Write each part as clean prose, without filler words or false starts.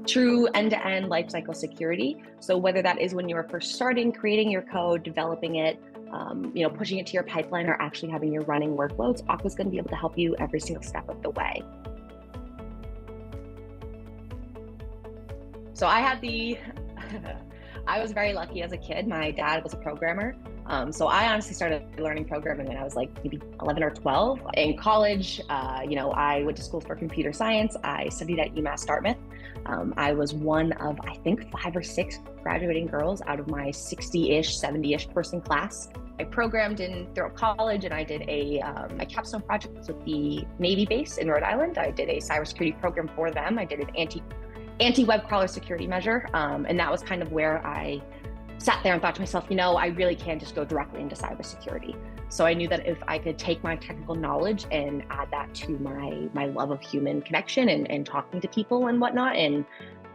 true end-to-end lifecycle security. So whether that is when you're first starting, creating your code, developing it, pushing it to your pipeline, or actually having your running workloads, Aqua's going to be able to help you every single step of the way. So I was very lucky as a kid. My dad was a programmer. So I honestly started learning programming when I was like maybe 11 or 12. In college, I went to school for computer science. I studied at UMass Dartmouth. I was one of, I think, 5 or 6 graduating girls out of my 60-ish, 70-ish person class. I programmed throughout college, and I did my capstone project was with the Navy base in Rhode Island. I did a cybersecurity program for them. I did an anti-web crawler security measure, and that was kind of where I sat there and thought to myself, I really can just go directly into cybersecurity. So I knew that if I could take my technical knowledge and add that to my love of human connection and talking to people and whatnot. And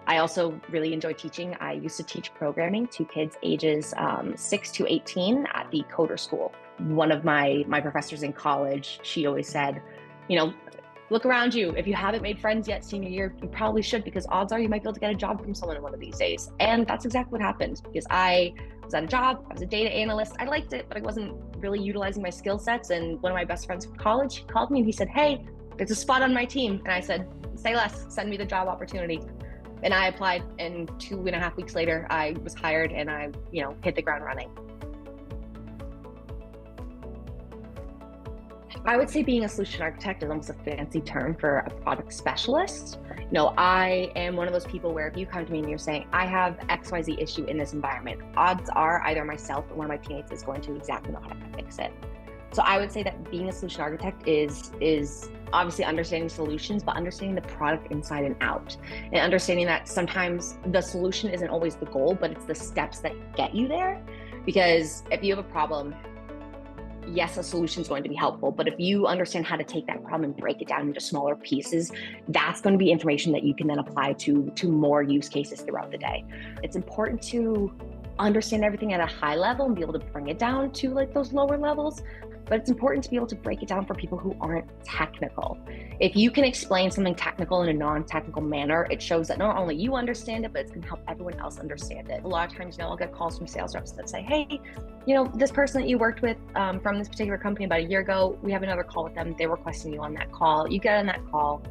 I also really enjoy teaching. I used to teach programming to kids ages 6 to 18 at the coder school. One of my professors in college, she always said, look around you. If you haven't made friends yet senior year, you probably should, because odds are you might be able to get a job from someone one of these days. And that's exactly what happened, because I was at a job, I was a data analyst. I liked it, but I wasn't really utilizing my skill sets. And one of my best friends from college, he called me and he said, "Hey, there's a spot on my team." And I said, "Say less, send me the job opportunity." And I applied, and 2.5 weeks later, I was hired, and I, hit the ground running. I would say being a solution architect is almost a fancy term for a product specialist. I am one of those people where if you come to me and you're saying, I have XYZ issue in this environment, odds are either myself or one of my teammates is going to exactly know how to fix it. So I would say that being a solution architect is obviously understanding solutions, but understanding the product inside and out, and understanding that sometimes the solution isn't always the goal, but it's the steps that get you there. Because if you have a problem, yes, a solution is going to be helpful, but if you understand how to take that problem and break it down into smaller pieces, that's going to be information that you can then apply to more use cases throughout the day. It's important to understand everything at a high level and be able to bring it down to like those lower levels, but it's important to be able to break it down for people who aren't technical. If you can explain something technical in a non-technical manner, it shows that not only you understand it, but it's going to help everyone else understand it. A lot of times, I'll get calls from sales reps that say, "Hey, this person that you worked with from this particular company about a year ago, we have another call with them. They're requesting you on that call." You get on that call.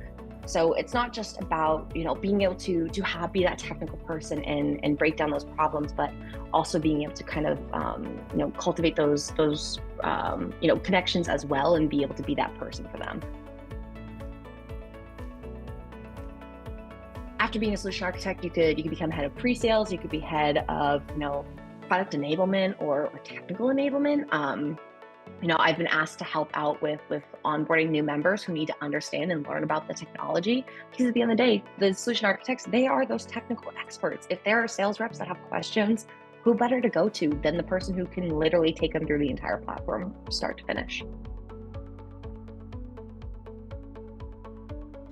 So it's not just about, being able to be that technical person and break down those problems, but also being able to kind of, cultivate those connections as well, and be able to be that person for them. After being a solution architect, you could become head of pre-sales, you could be head of, product enablement or technical enablement. I've been asked to help out with onboarding new members who need to understand and learn about the technology, because at the end of the day, the solution architects, they are those technical experts. If there are sales reps that have questions, who better to go to than the person who can literally take them through the entire platform, start to finish?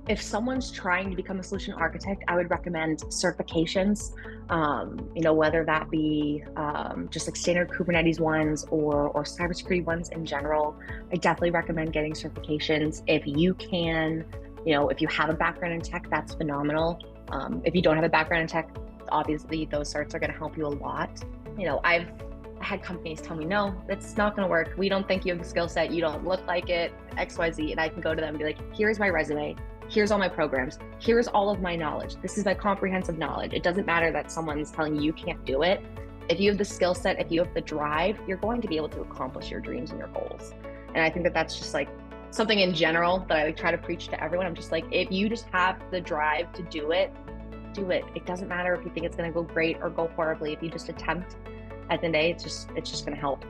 If someone's trying to become a solution architect, I would recommend certifications, whether that be just like standard Kubernetes ones or cybersecurity ones in general. I definitely recommend getting certifications. If you can, if you have a background in tech, that's phenomenal. If you don't have a background in tech, obviously those certs are going to help you a lot. I've had companies tell me, "No, it's not going to work. We don't think you have the skill set. You don't look like it, XYZ." And I can go to them and be like, "Here's my resume. Here's all my programs. Here's all of my knowledge. This is my comprehensive knowledge." It doesn't matter that someone's telling you can't do it. If you have the skill set, if you have the drive, you're going to be able to accomplish your dreams and your goals. And I think that that's just like something in general that I try to preach to everyone. I'm just like, if you just have the drive to do it, do it. It doesn't matter if you think it's going to go great or go horribly. If you just attempt, at the end of the day, it's just going to help.